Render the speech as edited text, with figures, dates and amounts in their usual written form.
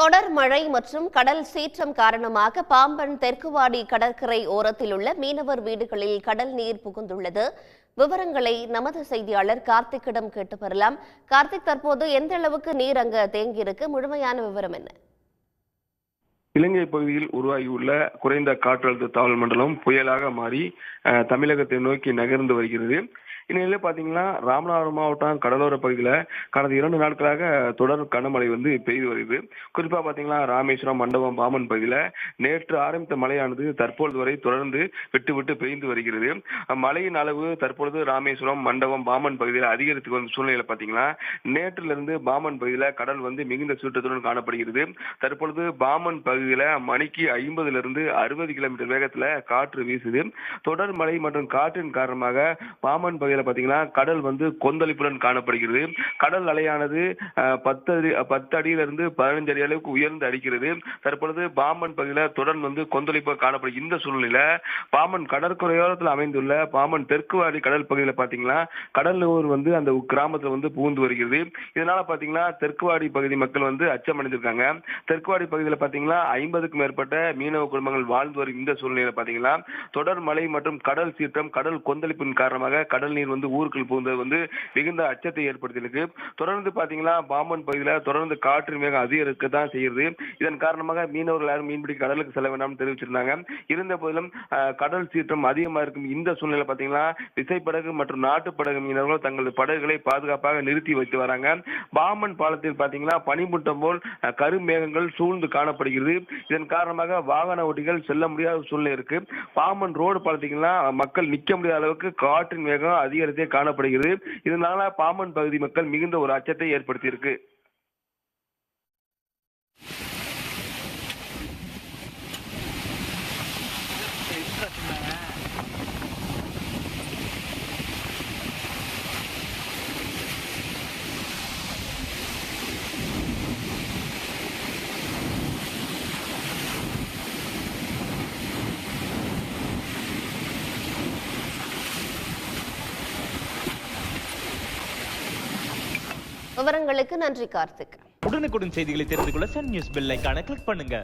தொடர் மழை மற்றும் கடல் சீற்றம் காரணமாக பாம்பன் தெற்குவாடி கடற்கரை ஓரத்தில் உள்ள மீனவர் வீடுகளில் கடல் நீர் புகுந்துள்ளது. விவரங்களை நமது செய்தியாளர் கார்த்திக்கிடம் கேட்டு பெறலாம். கார்த்திக், தற்போது எந்த அளவுக்கு நீர் அங்கு தேங்கியிருக்கு? முழுமையான விவரம் என்ன? இலங்கை பகுதியில் உருவாகியுள்ள குறைந்த காற்றழுத்த தாழ்வு மண்டலம் புயலாக மாறி தமிழகத்தை நோக்கி நகர்ந்து வருகிறது. இந்நிலையில பாத்தீங்கன்னா ராமநாதபுரம் மாவட்டம் கடலோர பகுதியில் கடந்த 2 நாட்களாக தொடர் கனமழை பெய்து வருகிறது. குறிப்பா பாத்தீங்கன்னா ராமேஸ்வரம், மண்டபம், பாமன் பகுதியில் நேற்று ஆரம்பித்த மழையானது தற்பொழுது வரை தொடர்ந்து விட்டு விட்டு பெய்து வருகிறது. மழையின் அளவு தற்பொழுது ராமேஸ்வரம், மண்டபம், பாமன் பகுதியில் அதிகரித்து வரும் சூழ்நிலை பாத்தீங்கன்னா நேற்றிலிருந்து பாமன் பகுதியில் கடல் மிகுந்த சீற்றத்துடன் காணப்படுகிறது. தற்பொழுது பாமன் பகுதியில் மணிக்கு 50 to 60 கிலோமீட்டர் வேகத்துல காற்று வீசுது. தொடர் மழை மற்றும் காற்றின் காரணமாக பாமன் பகுதியில் பாத்தீங்கன்னா கடல் கொந்தளிப்புடன் காணப்படுகிறது. கடல் அலையானது 10 அடியிலிருந்து 15 அடி அளவுக்கு உயர்ந்து அடிக்கிறது. தற்பொழுது பாமன் பகுதியில் தொடர்ந்து கொந்தளிப்பு காணப்படுகிறது. இந்த சூழ்நிலையில பாமன் கடற்கரையோரத்தில் அமைந்துள்ள பாமன் தெற்குவாடி கடல் பகுதியில் பாத்தீங்கன்னா கடலூர் அந்த கிராமத்தில் புகுந்து வருகிறது. இதனால பாத்தீங்கன்னா தெற்குவாடி பகுதி மக்கள் அச்சமடைந்திருக்காங்க. தெற்குவாடி பகுதியில் பாத்தீங்கன்னா 50க்கும் மேற்பட்ட மீனவ குடும்பங்கள் வாழ்ந்து வரும் இந்த சூழ்நிலையில பாத்தீங்கன்னா தொடர் மழை மற்றும் கடல் சீற்றம், கடல் கொந்தளிப்பின் காரணமாக கடல் நீர் ஊருக்குள் புகுந்தது மிகுந்த அச்சத்தை ஏற்படுத்தியிருக்கு. தொடர்ந்து பாத்தீங்கன்னா பாம்பன் பகுதியில் தொடர்ந்து காற்றின் வேகம் அதிகரிக்கத்தான் செய்கிறது. இதன் காரணமாக மீனவர்கள் யாரும் மீன்பிடி கடலுக்கு செல்ல வேண்டாம் தெரிவிச்சிருந்தாங்க. இருந்த போதிலும் கடல் சீற்றம் அதிகமாக இருக்கும் இந்த சூழ்நிலை பாத்தீங்கன்னா விசைப்படகு மற்றும் நாட்டுப்படகு மீனவர்கள் தங்களது படகுகளை பாதுகாப்பாக நிறுத்தி வைத்து வராங்க. பாம்பன் பாலத்தில் பாத்தீங்கன்னா பனிமூட்டம் போல் கருமேகங்கள் சூழ்ந்து காணப்படுகிறது. இதன் காரணமாக வாகன ஓட்டிகள் செல்ல முடியாத சூழ்நிலை இருக்கு. பாம்பன் ரோடு பாத்தீங்கன்னா மக்கள் நிக்க முடியாத அளவுக்கு காற்றின் வேகம் அதிகரித்தே காணப்படுகிறது. இதனால பாம்பன் பகுதி மக்கள் மிகுந்த ஒரு அச்சத்தை ஏற்படுத்தி இருக்கு. விவரங்களுக்கு நன்றி கார்த்திக். உடனுக்குடன் செய்திகளை தெரிந்து கொள்ள சன் நியூஸ் பெல் ஐகானை கிளிக் பண்ணுங்க.